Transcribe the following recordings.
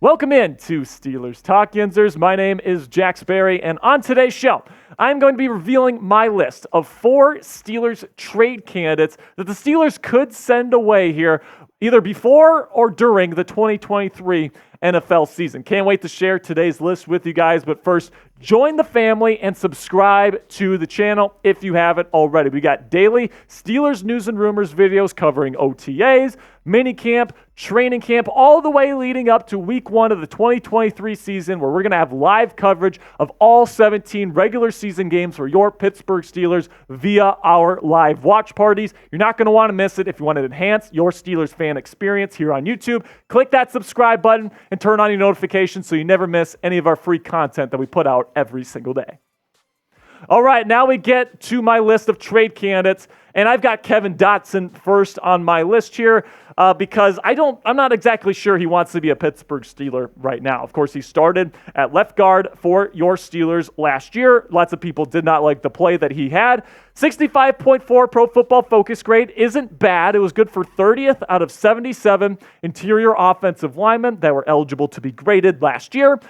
Welcome in to Steelers Talk Yinzers. My name is Jack Sperry, and on today's show, I'm going to be revealing my list of 4 Steelers trade candidates that the Steelers could send away here either before or during the 2023 NFL season. Can't wait to share today's list with you guys, but first, join the family and subscribe to the channel if you haven't already. We got daily Steelers news and rumors videos covering OTAs, minicamp, training camp, all the way leading up to week 1 of the 2023 season, where we're going to have live coverage of all 17 regular season games for your Pittsburgh Steelers via our live watch parties. You're not going to want to miss it. If you want to enhance your Steelers fan experience here on YouTube, click that subscribe button and turn on your notifications so you never miss any of our free content that we put out every single day. All right, now we get to my list of trade candidates, and I've got Kevin Dotson first on my list here because I'm not exactly sure he wants to be a Pittsburgh Steeler right now. Of course, he started at left guard for your Steelers last year. Lots of people did not like the play that he had. 65.4 Pro Football Focus grade isn't bad. It was good for 30th out of 77 interior offensive linemen that were eligible to be graded last year,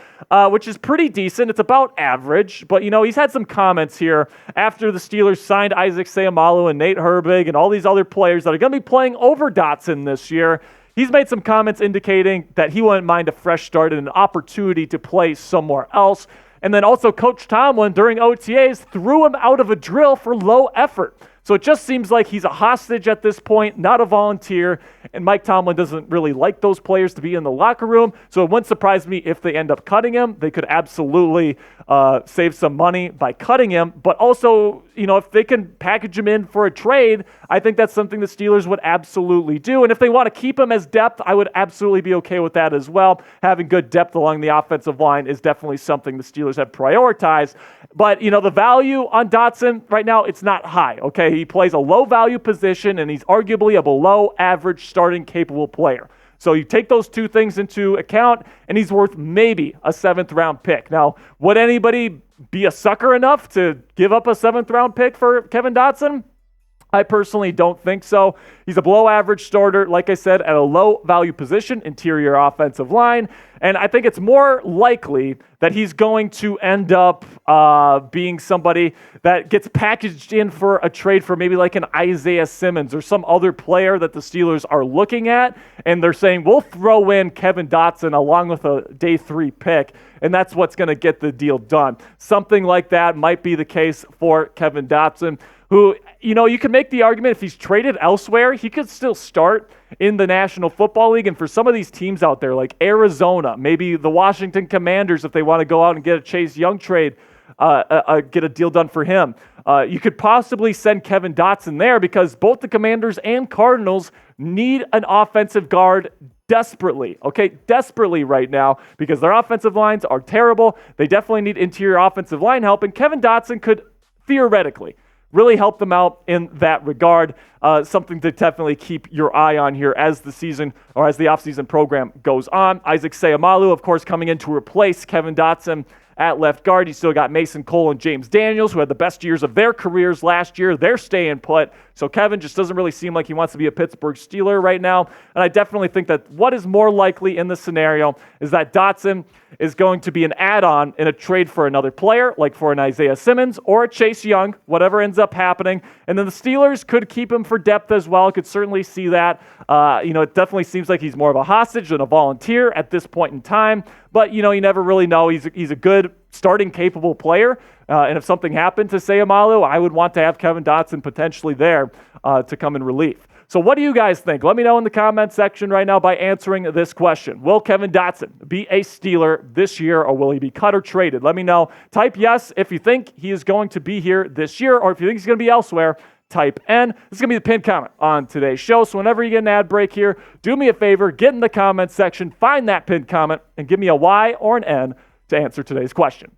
which is pretty decent. It's about average, but he's had some comments here after the Steelers signed Isaac Seumalo and Nate Herbig and all these other players that are going to be playing over Dotson this year. He's made some comments indicating that he wouldn't mind a fresh start and an opportunity to play somewhere else. And then also Coach Tomlin during OTAs threw him out of a drill for low effort. So it just seems like he's a hostage at this point, not a volunteer. And Mike Tomlin doesn't really like those players to be in the locker room. So it wouldn't surprise me if they end up cutting him. They could absolutely save some money by cutting him. But also, if they can package him in for a trade, I think that's something the Steelers would absolutely do. And if they want to keep him as depth, I would absolutely be okay with that as well. Having good depth along the offensive line is definitely something the Steelers have prioritized. But, the value on Dotson right now, it's not high, okay? He plays a low-value position, and he's arguably a below-average starting capable player. So you take those two things into account, and he's worth maybe a 7th-round pick. Now, would anybody be a sucker enough to give up a 7th-round pick for Kevin Dotson? I personally don't think so. He's a below-average starter, like I said, at a low-value position, interior offensive line. And I think it's more likely that he's going to end up being somebody that gets packaged in for a trade for maybe like an Isaiah Simmons or some other player that the Steelers are looking at. And they're saying, we'll throw in Kevin Dotson along with a day 3 pick. And that's what's going to get the deal done. Something like that might be the case for Kevin Dotson, who, you can make the argument if he's traded elsewhere, he could still start in the National Football League. And for some of these teams out there, like Arizona, maybe the Washington Commanders, if they want to go out and get a Chase Young trade, get a deal done for him. You could possibly send Kevin Dotson there because both the Commanders and Cardinals need an offensive guard desperately right now because their offensive lines are terrible. They definitely need interior offensive line help, and Kevin Dotson could theoretically really help them out in that regard. Something to definitely keep your eye on here as the season or as the offseason program goes on. Isaac Seumalo, of course, coming in to replace Kevin Dotson at left guard. You still got Mason Cole and James Daniels, who had the best years of their careers last year. They're staying put. So Kevin just doesn't really seem like he wants to be a Pittsburgh Steeler right now. And I definitely think that what is more likely in this scenario is that Dotson is going to be an add-on in a trade for another player, like for an Isaiah Simmons or a Chase Young, whatever ends up happening. And then the Steelers could keep him for depth as well. Could certainly see that. It definitely seems like he's more of a hostage than a volunteer at this point in time. But, you never really know. He's a good starting capable player. And if something happened to Seumalo, I would want to have Kevin Dotson potentially there to come in relief. So what do you guys think? Let me know in the comment section right now by answering this question. Will Kevin Dotson be a Steeler this year, or will he be cut or traded? Let me know. Type yes if you think he is going to be here this year, or if you think he's going to be elsewhere, type N. This is going to be the pinned comment on today's show. So whenever you get an ad break here, do me a favor, get in the comment section, find that pinned comment, and give me a Y or an N to answer today's question.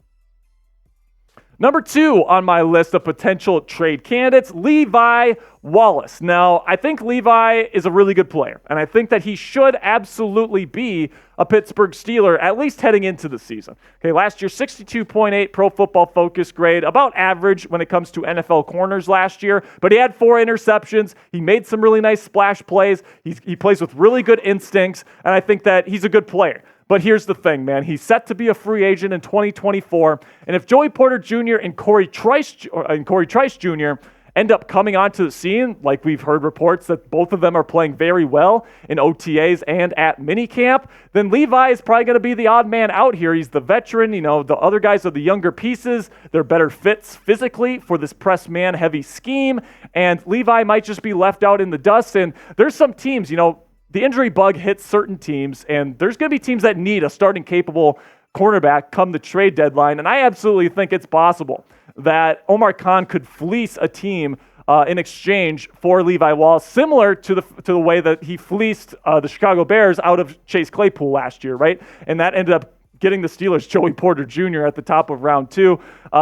Number 2 on my list of potential trade candidates, Levi Wallace. Now, I think Levi is a really good player, and I think that he should absolutely be a Pittsburgh Steeler, at least heading into the season. Okay, last year, 62.8 Pro Football Focus grade, about average when it comes to NFL corners last year, but he had 4 interceptions. He made some really nice splash plays. He plays with really good instincts, and I think that he's a good player. But here's the thing, man. He's set to be a free agent in 2024. And if Joey Porter Jr. and Cory Trice Jr. end up coming onto the scene, like we've heard reports that both of them are playing very well in OTAs and at minicamp, then Levi is probably going to be the odd man out here. He's the veteran. The other guys are the younger pieces. They're better fits physically for this press man heavy scheme. And Levi might just be left out in the dust. And there's some teams, the injury bug hits certain teams, and there's going to be teams that need a starting capable cornerback come the trade deadline. And I absolutely think it's possible that Omar Khan could fleece a team in exchange for Levi Wallace, similar to the way that he fleeced the Chicago Bears out of Chase Claypool last year, right? And that ended up getting the Steelers Joey Porter Jr. at the top of round 2.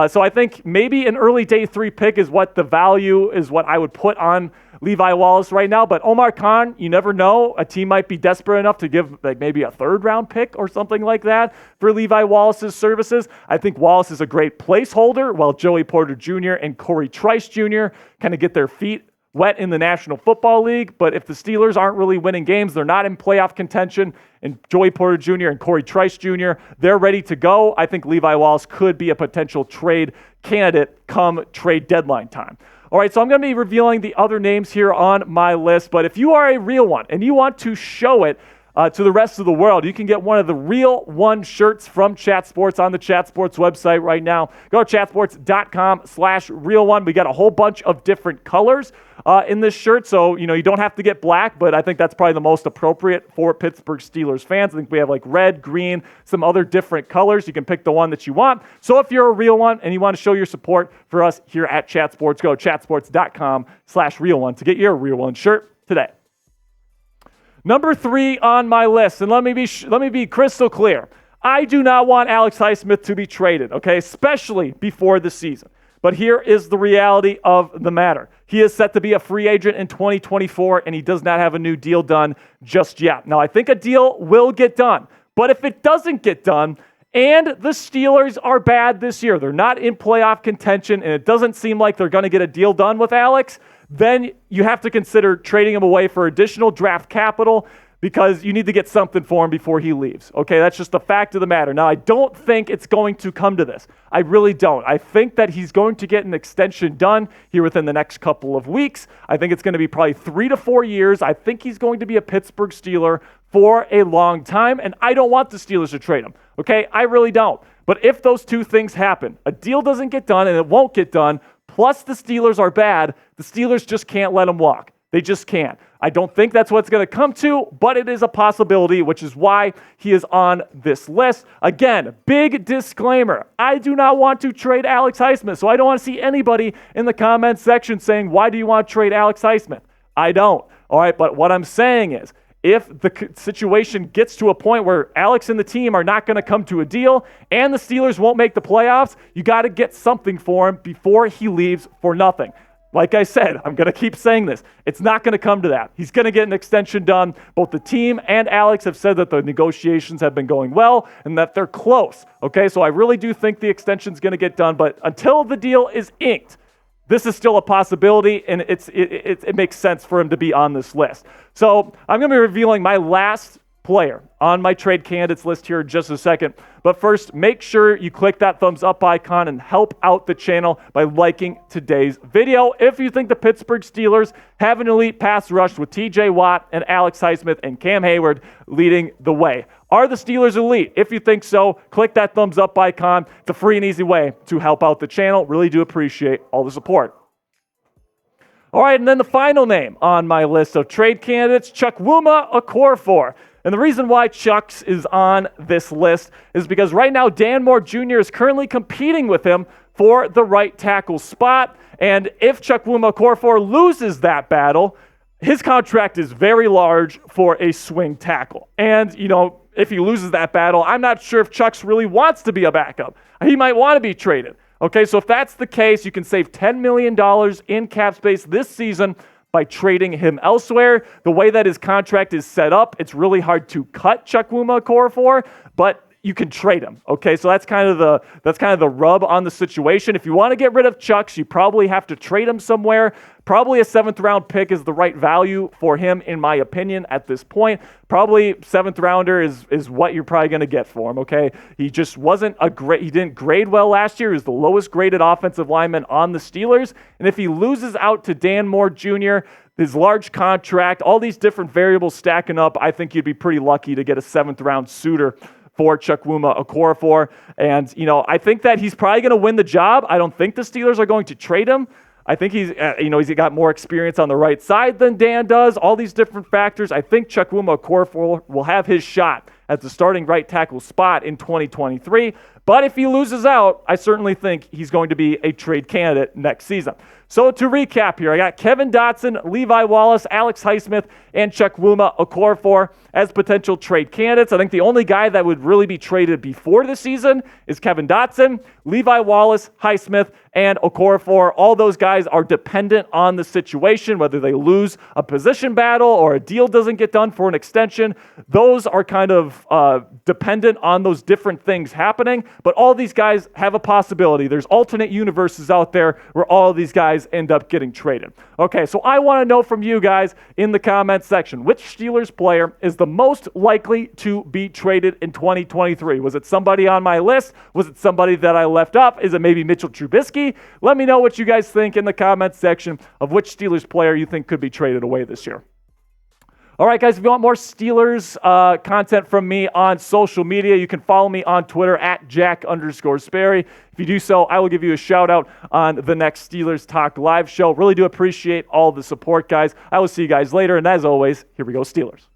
So I think maybe an early day 3 pick is what the value is, what I would put on Levi Wallace right now. But Omar Khan, you never know. A team might be desperate enough to give maybe a 3rd round pick or something like that for Levi Wallace's services. I think Wallace is a great placeholder while Joey Porter Jr. and Cory Trice Jr. kind of get their feet wet in the National Football League. But if the Steelers aren't really winning games, they're not in playoff contention, and Joey Porter Jr. and Cory Trice Jr., they're ready to go, I think Levi Wallace could be a potential trade candidate come trade deadline time. All right, so I'm going to be revealing the other names here on my list, but if you are a real one and you want to show it to the rest of the world, you can get one of the Real One shirts from Chat Sports on the Chat Sports website right now. Go to chatsports.com/Real One. We got a whole bunch of different colors in this shirt, so you don't have to get black, but I think that's probably the most appropriate for Pittsburgh Steelers fans. I think we have like red, green, some other different colors. You can pick the one that you want. So if you're a real one and you want to show your support for us here at Chat Sports, go to chatsports.com/Real One to get your Real One shirt today. Number 3 on my list, and let me be crystal clear. I do not want Alex Highsmith to be traded, okay, especially before the season. But here is the reality of the matter. He is set to be a free agent in 2024, and he does not have a new deal done just yet. Now, I think a deal will get done, but if it doesn't get done, and the Steelers are bad this year, they're not in playoff contention, and it doesn't seem like they're going to get a deal done with Alex, then you have to consider trading him away for additional draft capital because you need to get something for him before he leaves. Okay, that's just the fact of the matter. Now, I don't think it's going to come to this. I really don't. I think that he's going to get an extension done here within the next couple of weeks. I think it's going to be probably 3 to 4 years. I think he's going to be a Pittsburgh Steeler for a long time, and I don't want the Steelers to trade him. Okay, I really don't. But if those two things happen, a deal doesn't get done and it won't get done, plus the Steelers are bad, the Steelers just can't let him walk. They just can't. I don't think that's what it's going to come to, but it is a possibility, which is why he is on this list. Again, big disclaimer. I do not want to trade Alex Highsmith, so I don't want to see anybody in the comments section saying, why do you want to trade Alex Highsmith? I don't. All right, but what I'm saying is, if the situation gets to a point where Alex and the team are not going to come to a deal and the Steelers won't make the playoffs, you got to get something for him before he leaves for nothing. Like I said, I'm going to keep saying this. It's not going to come to that. He's going to get an extension done. Both the team and Alex have said that the negotiations have been going well and that they're close. Okay, so I really do think the extension's going to get done, but until the deal is inked, this is still a possibility, and it makes sense for him to be on this list. So I'm going to be revealing my last player on my trade candidates list here in just a second. But first, make sure you click that thumbs up icon and help out the channel by liking today's video. If you think the Pittsburgh Steelers have an elite pass rush with TJ Watt and Alex Highsmith and Cam Hayward leading the way. Are the Steelers elite? If you think so, click that thumbs up icon. It's a free and easy way to help out the channel. Really do appreciate all the support. All right, and then the final name on my list of trade candidates, Chukwuma Okorafor. And the reason why Chucks is on this list is because right now Dan Moore Jr. is currently competing with him for the right tackle spot. And if Chukwuma Okorafor loses that battle, his contract is very large for a swing tackle. And, if he loses that battle, I'm not sure if Chucks really wants to be a backup. He might want to be traded. Okay, so if that's the case, you can save $10 million in cap space this season by trading him elsewhere. The way that his contract is set up, it's really hard to cut Chukwuma Okorafor, but you can trade him. Okay, so that's kind of the rub on the situation. If you want to get rid of Chucks, you probably have to trade him somewhere. Probably a 7th round pick is the right value for him, in my opinion, at this point. Probably 7th rounder is what you're probably going to get for him. Okay, he just wasn't he didn't grade well last year. He was the lowest graded offensive lineman on the Steelers, and if he loses out to Dan Moore Jr., his large contract, all these different variables stacking up, I think you'd be pretty lucky to get a 7th round suitor for Chukwuma Okorafor. And, I think that he's probably going to win the job. I don't think the Steelers are going to trade him. I think he's got more experience on the right side than Dan does. All these different factors. I think Chukwuma Okorafor will have his shot at the starting right tackle spot in 2023. But if he loses out, I certainly think he's going to be a trade candidate next season. So to recap here, I got Kevin Dotson, Levi Wallace, Alex Highsmith, and Chukwuma Okorafor as potential trade candidates. I think the only guy that would really be traded before the season is Kevin Dotson, Levi Wallace, Highsmith, and Okorafor. All those guys are dependent on the situation, whether they lose a position battle or a deal doesn't get done for an extension. Those are kind of dependent on those different things happening, but all these guys have a possibility. There's alternate universes out there where all of these guys end up getting traded. Okay, so I want to know from you guys in the comments section, which Steelers player is the most likely to be traded in 2023? Was it somebody on my list? Was it somebody that I left up? Is it maybe Mitchell Trubisky? Let me know what you guys think in the comments section of which Steelers player you think could be traded away this year. All right, guys, if you want more Steelers content from me on social media, you can follow me on Twitter at Jack_Sperry. If you do so, I will give you a shout out on the next Steelers Talk live show. Really do appreciate all the support, guys. I will see you guys later. And as always, here we go, Steelers.